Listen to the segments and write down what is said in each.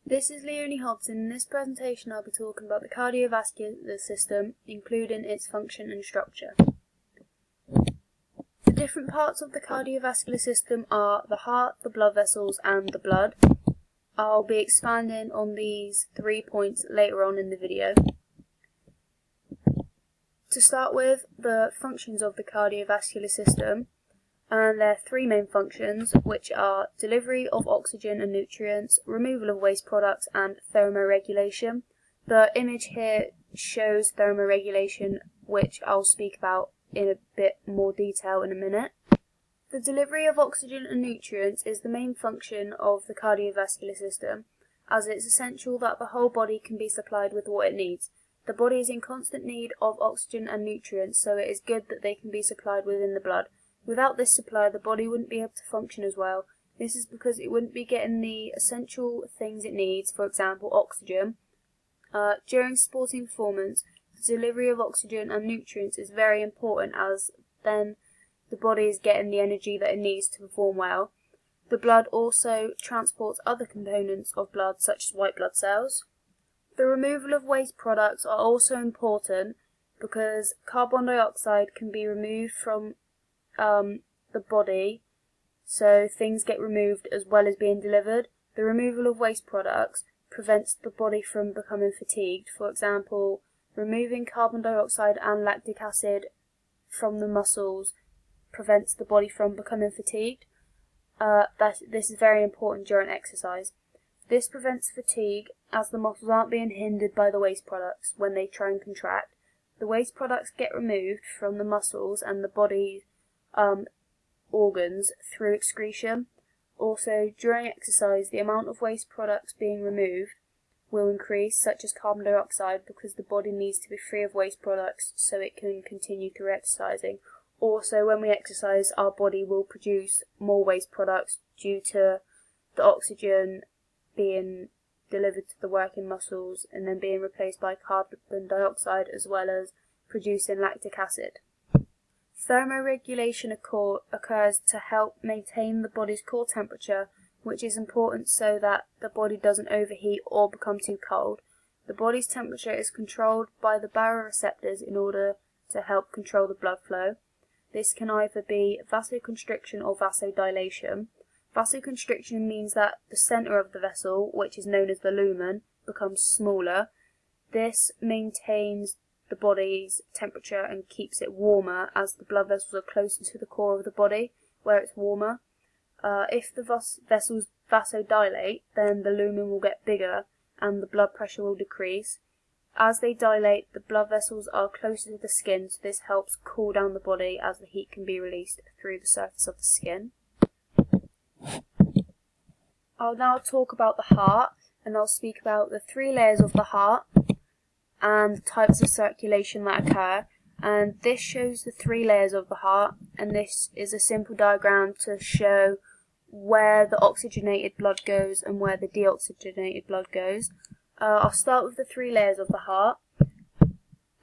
This is Leonie Hobson. In this presentation I'll be talking about the cardiovascular system, including its function and structure. The different parts of the cardiovascular system are the heart, the blood vessels and the blood. I'll be expanding on these 3 points later on in the video. To start with, the functions of the cardiovascular system, and there are 3 main functions, which are delivery of oxygen and nutrients, removal of waste products, and thermoregulation. The image here shows thermoregulation, which I'll speak about in a bit more detail in a minute. The delivery of oxygen and nutrients is the main function of the cardiovascular system, as it's essential that the whole body can be supplied with what it needs. The body is in constant need of oxygen and nutrients, so it is good that they can be supplied within the blood. Without this supply, the body wouldn't be able to function as well. This is because it wouldn't be getting the essential things it needs, for example, oxygen. During sporting performance, the delivery of oxygen and nutrients is very important, as then the body is getting the energy that it needs to perform well. The blood also transports other components of blood, such as white blood cells. The removal of waste products are also important because carbon dioxide can be removed from the body, so things get removed as well as being delivered. The removal of waste products prevents the body from becoming fatigued. For example, removing carbon dioxide and lactic acid from the muscles prevents the body from becoming fatigued. This is very important during exercise. This prevents fatigue as the muscles aren't being hindered by the waste products when they try and contract. The waste products get removed from the muscles and the body organs through excretion. Also, during exercise, the amount of waste products being removed will increase, such as carbon dioxide, because the body needs to be free of waste products so it can continue through exercising. Also, when we exercise, our body will produce more waste products due to the oxygen being delivered to the working muscles and then being replaced by carbon dioxide, as well as producing lactic acid. Thermoregulation occurs to help maintain the body's core temperature, which is important so that the body doesn't overheat or become too cold. The body's temperature is controlled by the baroreceptors in order to help control the blood flow. This can either be vasoconstriction or vasodilation. Vasoconstriction means that the centre of the vessel, which is known as the lumen, becomes smaller. This maintains the body's temperature and keeps it warmer, as the blood vessels are closer to the core of the body where it's warmer. If the vessels vasodilate, then the lumen will get bigger and the blood pressure will decrease. As they dilate, the blood vessels are closer to the skin, so this helps cool down the body as the heat can be released through the surface of the skin. I'll now talk about the heart, and I'll speak about the 3 layers of the heart and types of circulation that occur. And this shows the 3 layers of the heart, and this is a simple diagram to show where the oxygenated blood goes and where the deoxygenated blood goes. I'll start with the 3 layers of the heart,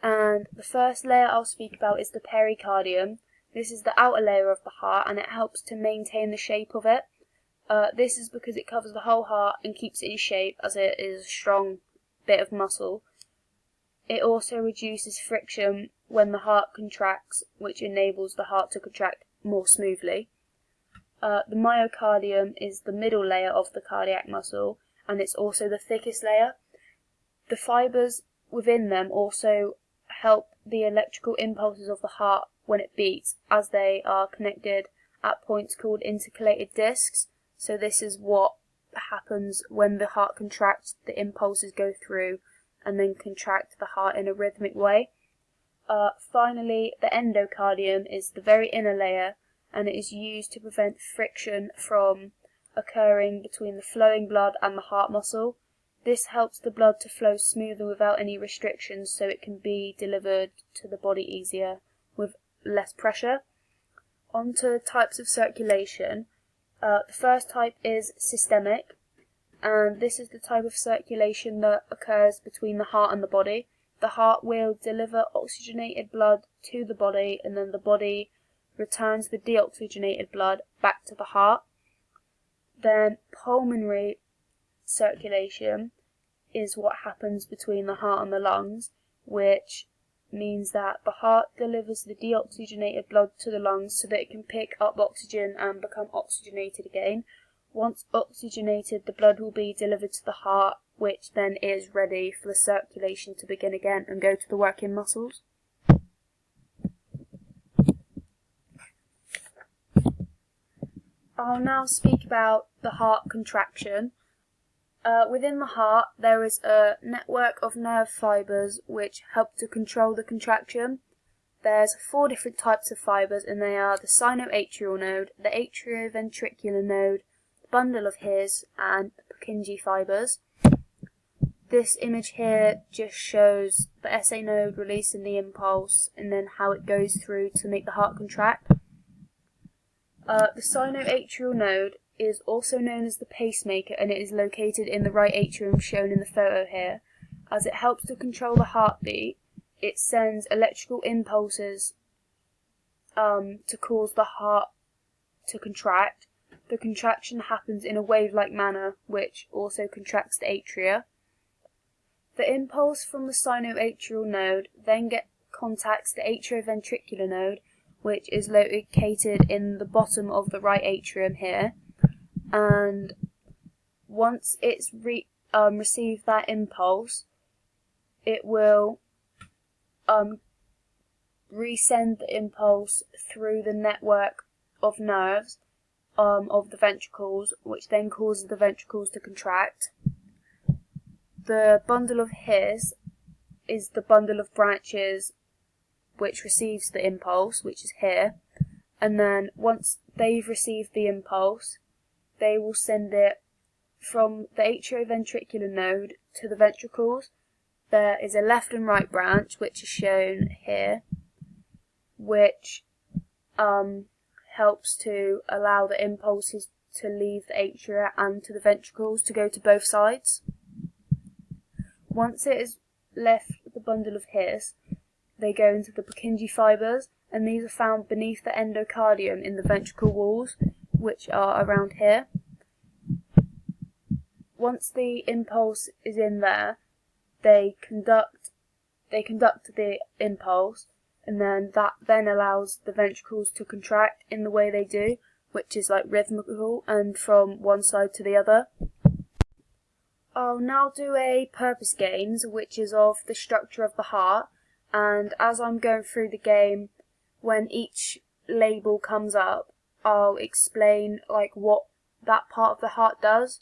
and the first layer I'll speak about is the pericardium. This is the outer layer of the heart, and it helps to maintain the shape of it. This is because it covers the whole heart and keeps it in shape, as it is a strong bit of muscle. It also reduces friction when the heart contracts, which enables the heart to contract more smoothly. The myocardium is the middle layer of the cardiac muscle, and it's also the thickest layer. The fibres within them also help the electrical impulses of the heart when it beats, as they are connected at points called intercalated discs. So this is what happens when the heart contracts, the impulses go through and then contract the heart in a rhythmic way. Finally, the endocardium is the very inner layer, and it is used to prevent friction from occurring between the flowing blood and the heart muscle. This helps the blood to flow smoother without any restrictions, so it can be delivered to the body easier with less pressure. On to types of circulation. The first type is systemic, and this is the type of circulation that occurs between the heart and the body. The heart will deliver oxygenated blood to the body, and then the body returns the deoxygenated blood back to the heart. Then pulmonary circulation is what happens between the heart and the lungs, which means that the heart delivers the deoxygenated blood to the lungs so that it can pick up oxygen and become oxygenated again. Once oxygenated, the blood will be delivered to the heart, which then is ready for the circulation to begin again and go to the working muscles. I'll now speak about the heart contraction. Within the heart, there is a network of nerve fibres which help to control the contraction. There's 4 different types of fibres, and they are the sinoatrial node, the atrioventricular node, the bundle of His, and the Purkinje fibres. This image here just shows the SA node releasing the impulse and then how it goes through to make the heart contract. The sinoatrial node is also known as the pacemaker, and it is located in the right atrium shown in the photo here. As it helps to control the heartbeat, it sends electrical impulses to cause the heart to contract. The contraction happens in a wave-like manner, which also contracts the atria. The impulse from the sinoatrial node then contacts the atrioventricular node, which is located in the bottom of the right atrium here. And once it's received that impulse, it will resend the impulse through the network of nerves of the ventricles, which then causes the ventricles to contract. The bundle of His is the bundle of branches which receives the impulse, which is here, and then once they've received the impulse, they will send it from the atrioventricular node to the ventricles. There is a left and right branch, which is shown here, which helps to allow the impulses to leave the atria and to the ventricles to go to both sides. Once it has left the bundle of His, they go into the Purkinje fibres, and these are found beneath the endocardium in the ventricle walls, which are around here. Once the impulse is in there, they conduct the impulse, and then that then allows the ventricles to contract in the way they do, which is like rhythmical and from one side to the other. I'll now do a purpose games, which is of the structure of the heart, and as I'm going through the game, when each label comes up, I'll explain like what that part of the heart does.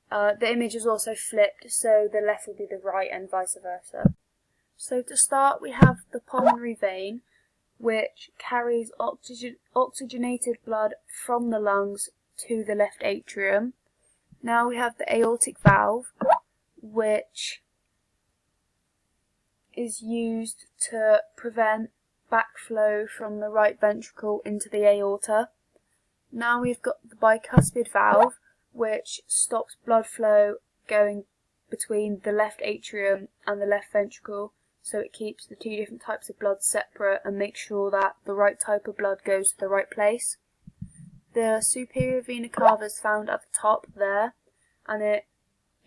The image is also flipped, so the left will be the right and vice versa. So to start, we have the pulmonary vein, which carries oxygenated blood from the lungs to the left atrium. Now we have the aortic valve, which is used to prevent backflow from the right ventricle into the aorta. Now we've got the bicuspid valve, which stops blood flow going between the left atrium and the left ventricle, so it keeps the 2 different types of blood separate and makes sure that the right type of blood goes to the right place. The superior vena cava is found at the top there, and it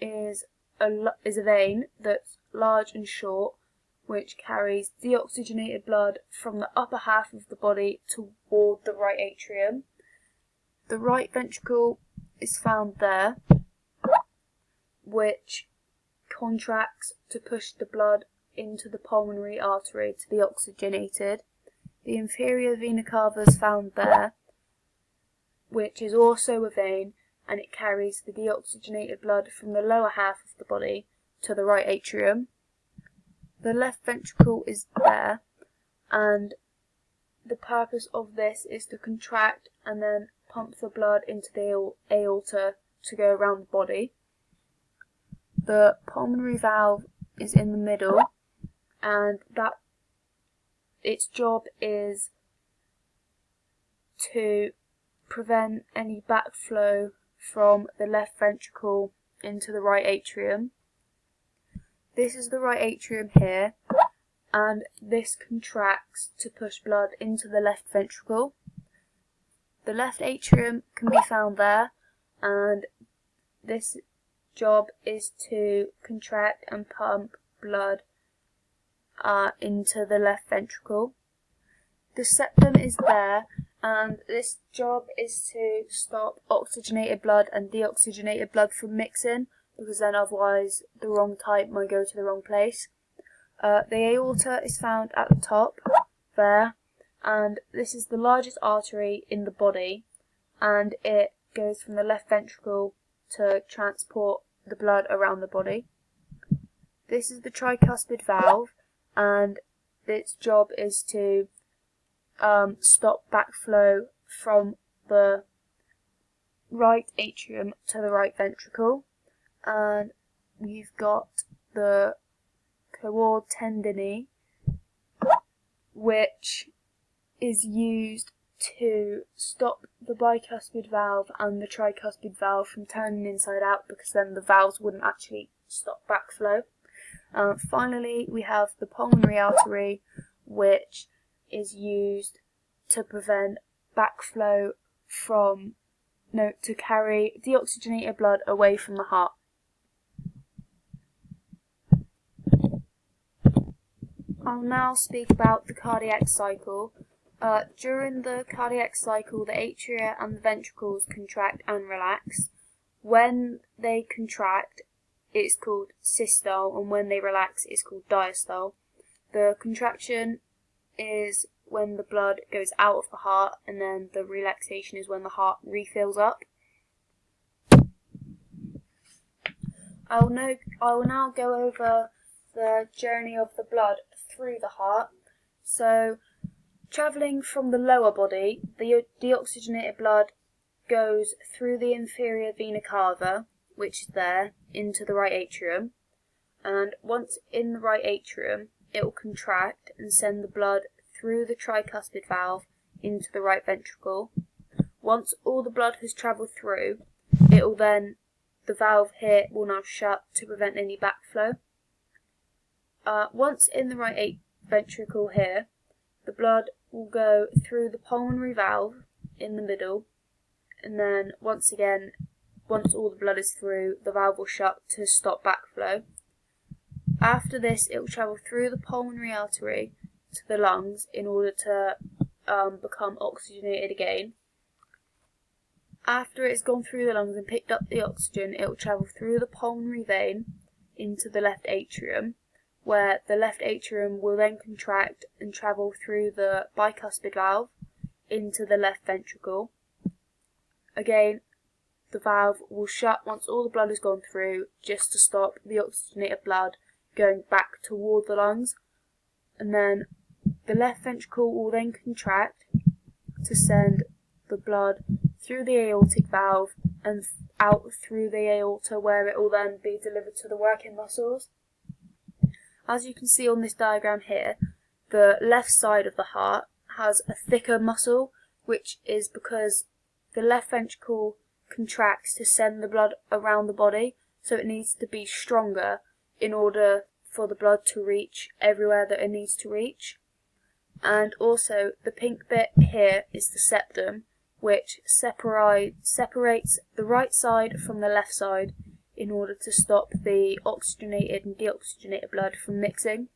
is a vein that's large and short, which carries deoxygenated blood from the upper half of the body toward the right atrium. The right ventricle is found there, which contracts to push the blood into the pulmonary artery to be oxygenated. The inferior vena cava is found there, which is also a vein, and it carries the deoxygenated blood from the lower half of the body to the right atrium. The left ventricle is there, and the purpose of this is to contract and then pump the blood into the aorta to go around the body. The pulmonary valve is in the middle, and that its job is to prevent any backflow from the left ventricle into the right atrium. This is the right atrium here, and this contracts to push blood into the left ventricle. The left atrium can be found there, and this job is to contract and pump blood into the left ventricle. The septum is there, and this job is to stop oxygenated blood and deoxygenated blood from mixing, because then otherwise the wrong type might go to the wrong place. The aorta is found at the top there, and this is the largest artery in the body, and it goes from the left ventricle to transport the blood around the body. This is the tricuspid valve, and its job is to stop backflow from the right atrium to the right ventricle. And you've got the chord tendinae, which is used to stop the bicuspid valve and the tricuspid valve from turning inside out, because then the valves wouldn't actually stop backflow. Finally, we have the pulmonary artery, which is used to prevent backflow to carry deoxygenated blood away from the heart. I'll now speak about the cardiac cycle. During the cardiac cycle, the atria and the ventricles contract and relax. When they contract, it's called systole, and when they relax, it's called diastole. The contraction is when the blood goes out of the heart, and then the relaxation is when the heart refills up. I will now go over the journey of the blood through the heart. So, travelling from the lower body, the deoxygenated blood goes through the inferior vena cava, which is there, into the right atrium, and once in the right atrium, it will contract and send the blood through the tricuspid valve into the right ventricle. Once all the blood has travelled through, the valve here will now shut to prevent any backflow. Once in the right ventricle here, the blood will go through the pulmonary valve in the middle, and then once all the blood is through, the valve will shut to stop backflow. After this, it will travel through the pulmonary artery to the lungs in order to become oxygenated again. After it's gone through the lungs and picked up the oxygen, it will travel through the pulmonary vein into the left atrium, where the left atrium will then contract and travel through the bicuspid valve into the left ventricle. Again, the valve will shut once all the blood has gone through, just to stop the oxygenated blood going back toward the lungs. And then the left ventricle will then contract to send the blood through the aortic valve and out through the aorta, where it will then be delivered to the working muscles. As you can see on this diagram here, the left side of the heart has a thicker muscle, which is because the left ventricle contracts to send the blood around the body, so it needs to be stronger in order for the blood to reach everywhere that it needs to reach. And also, the pink bit here is the septum, which separates the right side from the left side in order to stop the oxygenated and deoxygenated blood from mixing.